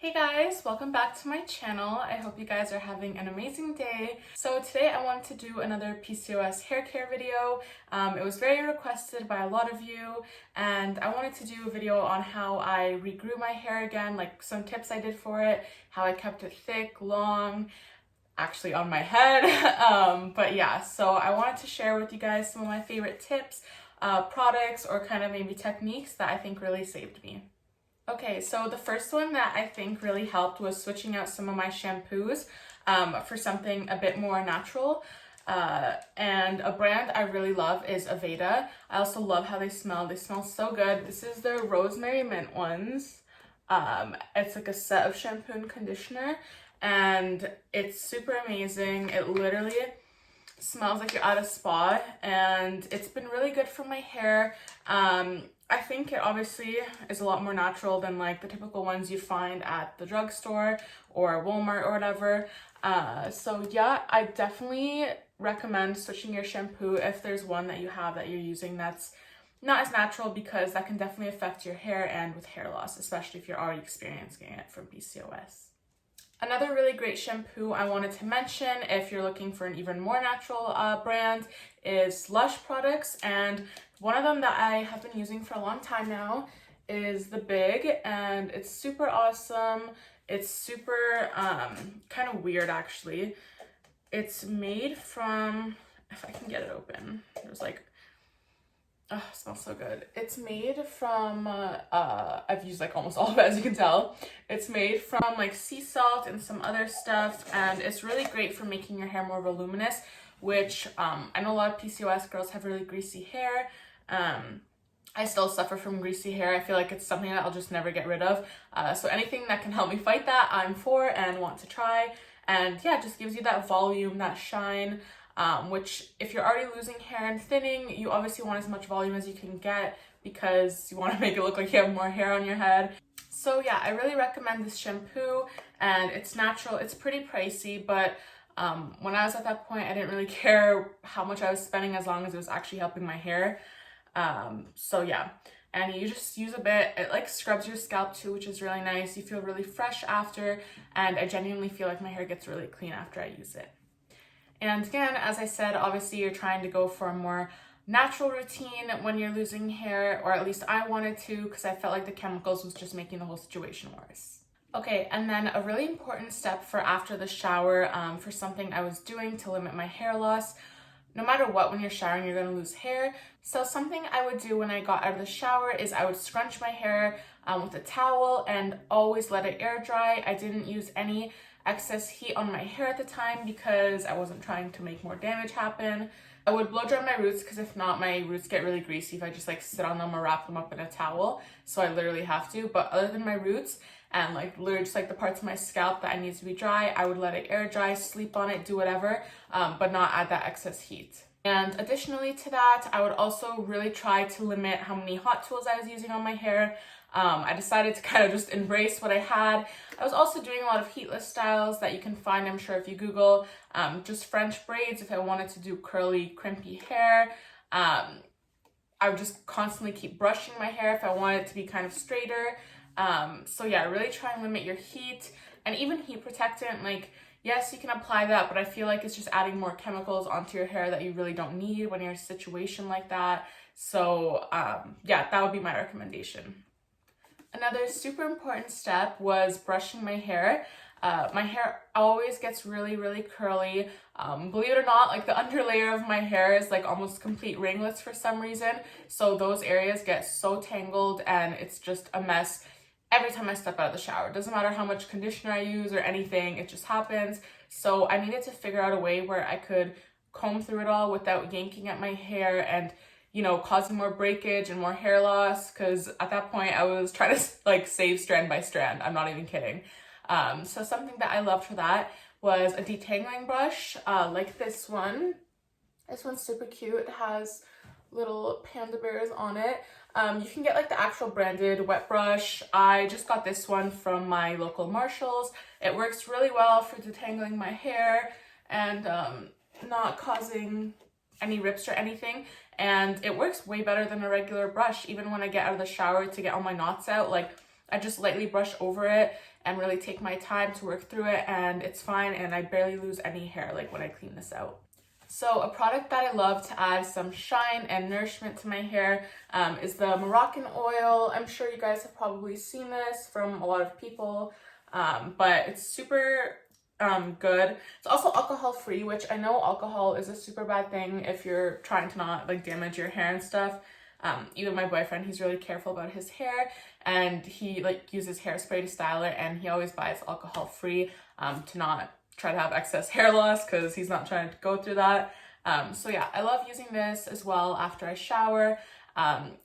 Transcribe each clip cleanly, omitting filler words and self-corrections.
Hey guys, welcome back to my channel. I hope you guys are having an amazing day. So today I wanted to do another PCOS hair care video. It was very requested by a lot of you, and I wanted to do a video on how I regrew my hair again, like some tips I did for it, how I kept it thick, long, actually on my head. But yeah, so I wanted to share with you guys some of my favorite tips, products, or kind of maybe techniques that I think really saved me. Okay, so the first one that I think really helped was switching out some of my shampoos for something a bit more natural. And a brand I really love is Aveda. I also love how they smell. They smell so good. This is their Rosemary Mint ones. It's like a set of shampoo and conditioner, and it's super amazing. It literally smells like you're at a spa, and it's been really good for my hair. I think it obviously is a lot more natural than like the typical ones you find at the drugstore or Walmart or whatever. So yeah, I definitely recommend switching your shampoo if there's one that you have that you're using that's not as natural, because that can definitely affect your hair and with hair loss, especially if you're already experiencing it from PCOS. Another really great shampoo I wanted to mention, if you're looking for an even more natural brand, is Lush products. And one of them that I have been using for a long time now is the Big, and it's super awesome. It's super kind of weird actually. It's made from, if I can get it open, there's like, oh, it smells so good. It's made from, I've used like almost all of it, as you can tell. It's made from like sea salt and some other stuff, and it's really great for making your hair more voluminous, which I know a lot of PCOS girls have really greasy hair. I still suffer from greasy hair. I feel like it's something that I'll just never get rid of. So anything that can help me fight that, I'm for and want to try. And yeah, it just gives you that volume, that shine. Which if you're already losing hair and thinning, you obviously want as much volume as you can get because you want to make it look like you have more hair on your head. So yeah, I really recommend this shampoo, and it's natural. It's pretty pricey, but when I was at that point, I didn't really care how much I was spending as long as it was actually helping my hair. So yeah, and you just use a bit. It like scrubs your scalp too, which is really nice. You feel really fresh after, and I genuinely feel like my hair gets really clean after I use it. And again, as I said, obviously you're trying to go for a more natural routine when you're losing hair, or at least I wanted to, because I felt like the chemicals was just making the whole situation worse. Okay, and then a really important step for after the shower, for something I was doing to limit my hair loss. No matter what, when you're showering, you're gonna lose hair. So something I would do when I got out of the shower is I would scrunch my hair with a towel and always let it air dry. I didn't use any excess heat on my hair at the time because I wasn't trying to make more damage happen. I would blow dry my roots, because if not, my roots get really greasy if I just like sit on them or wrap them up in a towel. So I literally have to. But other than my roots and like literally just like the parts of my scalp that I need to be dry, I would let it air dry, sleep on it, do whatever, but not add that excess heat. And additionally to that, I would also really try to limit how many hot tools I was using on my hair. I decided to kind of just embrace what I had. I was also doing a lot of heatless styles that you can find, I'm sure, if you Google, just French braids if I wanted to do curly, crimpy hair. I would just constantly keep brushing my hair if I wanted it to be kind of straighter. So yeah, really try and limit your heat, and even heat protectant, like, yes, you can apply that, but I feel like it's just adding more chemicals onto your hair that you really don't need when you're in a situation like that. So yeah, that would be my recommendation. Another super important step was brushing my hair. My hair always gets really, really curly. Believe it or not, like the underlayer of my hair is like almost complete ringlets for some reason. So those areas get so tangled, and it's just a mess every time I step out of the shower. It doesn't matter how much conditioner I use or anything, it just happens. So I needed to figure out a way where I could comb through it all without yanking at my hair and, you know, causing more breakage and more hair loss, because at that point I was trying to like save strand by strand. I'm not even kidding. So something that I loved for that was a detangling brush, like this one. This one's super cute. It has little panda bears on it. You can get like the actual branded wet brush. I just got this one from my local Marshalls. It works really well for detangling my hair and not causing any rips or anything. And it works way better than a regular brush. Even when I get out of the shower to get all my knots out, like I just lightly brush over it and really take my time to work through it, and it's fine, and I barely lose any hair like when I clean this out. So a product that I love to add some shine and nourishment to my hair is the Moroccan oil. I'm sure you guys have probably seen this from a lot of people, but it's super good. It's also alcohol free, which I know alcohol is a super bad thing if you're trying to not like damage your hair and stuff. Even my boyfriend, he's really careful about his hair, and he like uses hairspray to style it, and he always buys alcohol free to not try to have excess hair loss because he's not trying to go through that. So yeah, I love using this as well after I shower.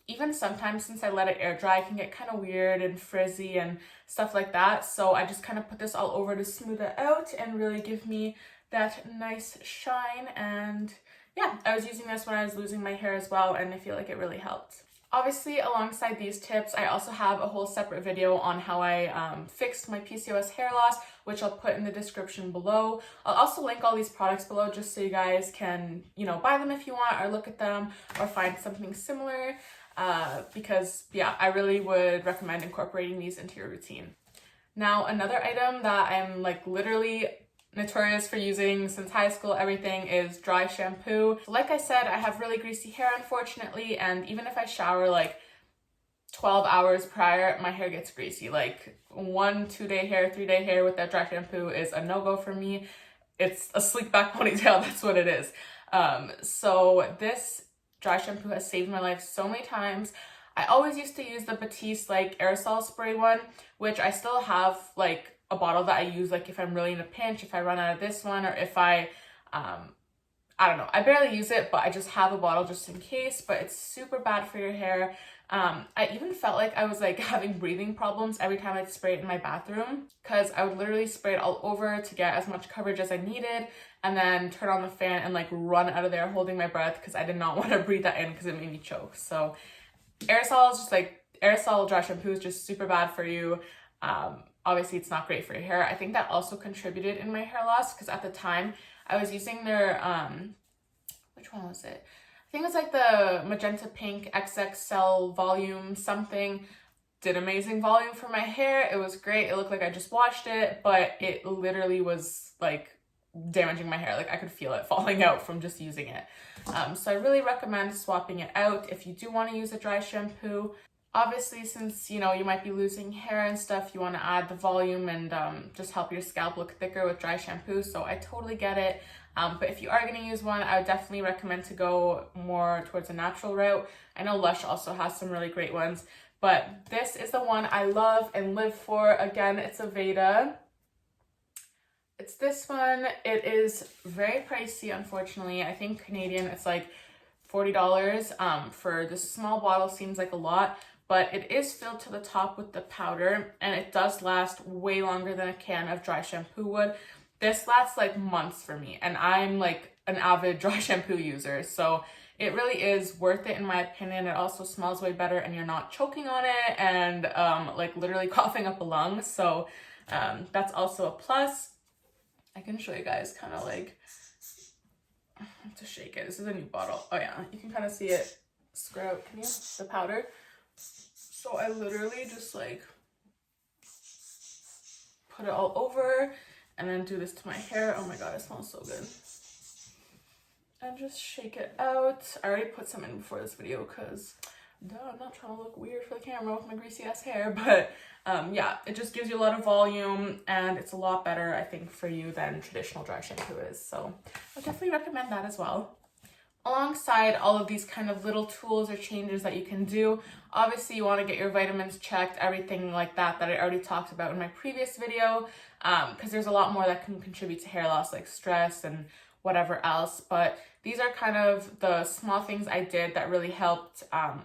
Even sometimes since I let it air dry, it can get kind of weird and frizzy and stuff like that. So I just kind of put this all over to smooth it out and really give me that nice shine. And yeah, I was using this when I was losing my hair as well, and I feel like it really helped. Obviously, alongside these tips, I also have a whole separate video on how I fixed my PCOS hair loss, which I'll put in the description below. I'll also link all these products below just so you guys can, you know, buy them if you want, or look at them, or find something similar, because yeah, I really would recommend incorporating these into your routine. Now, another item that I'm like literally notorious for using since high school, everything, is dry shampoo. Like I said, I have really greasy hair, unfortunately, and even if I shower like 12 hours prior, my hair gets greasy. Like 1 2-day hair, 3-day hair with that dry shampoo is a no-go for me. It's a sleek back ponytail, that's what it is. So this dry shampoo has saved my life so many times. I always used to use the Batiste like aerosol spray one, which I still have like a bottle that I use like if I'm really in a pinch, if I run out of this one, or if I don't know, I barely use it, but I just have a bottle just in case. But it's super bad for your hair. I even felt like I was like having breathing problems every time I'd spray it in my bathroom, because I would literally spray it all over to get as much coverage as I needed, and then turn on the fan and like run out of there holding my breath because I did not want to breathe that in because it made me choke. So aerosol is just like, aerosol dry shampoo is just super bad for you. Obviously it's not great for your hair. I think that also contributed in my hair loss, because at the time I was using their, which one was it? I think it was like the Magenta Pink XXL volume something. Did amazing volume for my hair. It was great. It looked like I just washed it, but it literally was like damaging my hair. Like I could feel it falling out from just using it. So I really recommend swapping it out if you do want to use a dry shampoo. Obviously, since, you know, you might be losing hair and stuff, you want to add the volume and just help your scalp look thicker with dry shampoo. So I totally get it. But if you are going to use one, I would definitely recommend to go more towards a natural route. I know Lush also has some really great ones, but this is the one I love and live for. Again, it's Aveda. It's this one. It is very pricey, unfortunately. I think Canadian, it's like $40 for this small bottle. Seems like a lot, but it is filled to the top with the powder, and it does last way longer than a can of dry shampoo would. This lasts like months for me, and I'm like an avid dry shampoo user, so it really is worth it in my opinion. It also smells way better, and you're not choking on it and like literally coughing up a lung, so that's also a plus. I can show you guys kind of like, I have to shake it. This is a new bottle. Oh yeah, you can kind of see it sprout. Can you? The powder. So I literally just like put it all over and then do this to my hair. Oh my god, it smells so good. And just shake it out. I already put some in before this video because I'm not trying to look weird for the camera with my greasy ass hair, but yeah, it just gives you a lot of volume, and it's a lot better, I think, for you than traditional dry shampoo is. So I definitely recommend that as well. Alongside all of these kind of little tools or changes that you can do, obviously you want to get your vitamins checked, everything like that I already talked about in my previous video, because there's a lot more that can contribute to hair loss, like stress and whatever else. But these are kind of the small things I did that really helped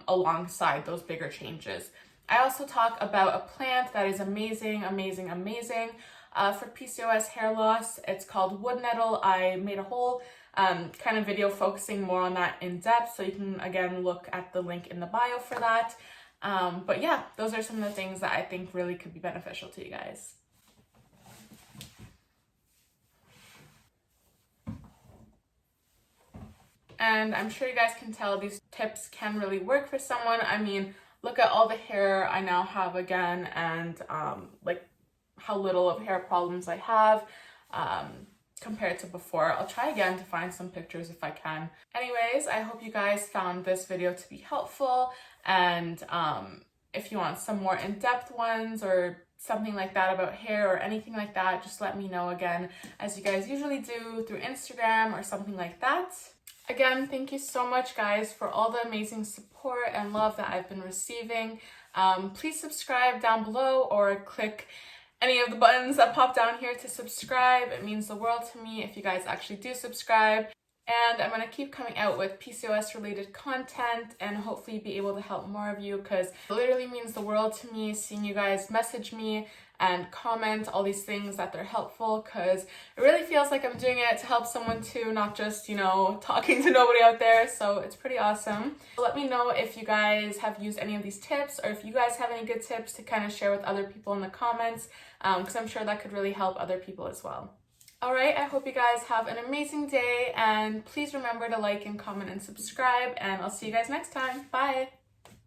alongside those bigger changes. I also talk about a plant that is amazing for PCOS hair loss. It's called wood nettle. I made a whole kind of video focusing more on that in depth, so you can again look at the link in the bio for that. But yeah, those are some of the things that I think really could be beneficial to you guys. And I'm sure you guys can tell these tips can really work for someone. I mean, look at all the hair I now have again, and like how little of hair problems I have compared to before. I'll try again to find some pictures if I can. Anyways, I hope you guys found this video to be helpful, and if you want some more in-depth ones or something like that about hair or anything like that, just let me know again, as you guys usually do through Instagram or something like that. Again, thank you so much, guys, for all the amazing support and love that I've been receiving. Please subscribe down below or click any of the buttons that pop down here to subscribe. It means the world to me if you guys actually do subscribe. And I'm going to keep coming out with PCOS related content and hopefully be able to help more of you, because it literally means the world to me seeing you guys message me and comment all these things that they're helpful, because it really feels like I'm doing it to help someone too, not just, you know, talking to nobody out there. So it's pretty awesome. Let me know if you guys have used any of these tips, or if you guys have any good tips to kind of share with other people in the comments, because I'm sure that could really help other people as well. Alright, I hope you guys have an amazing day, and please remember to like and comment and subscribe, and I'll see you guys next time. Bye!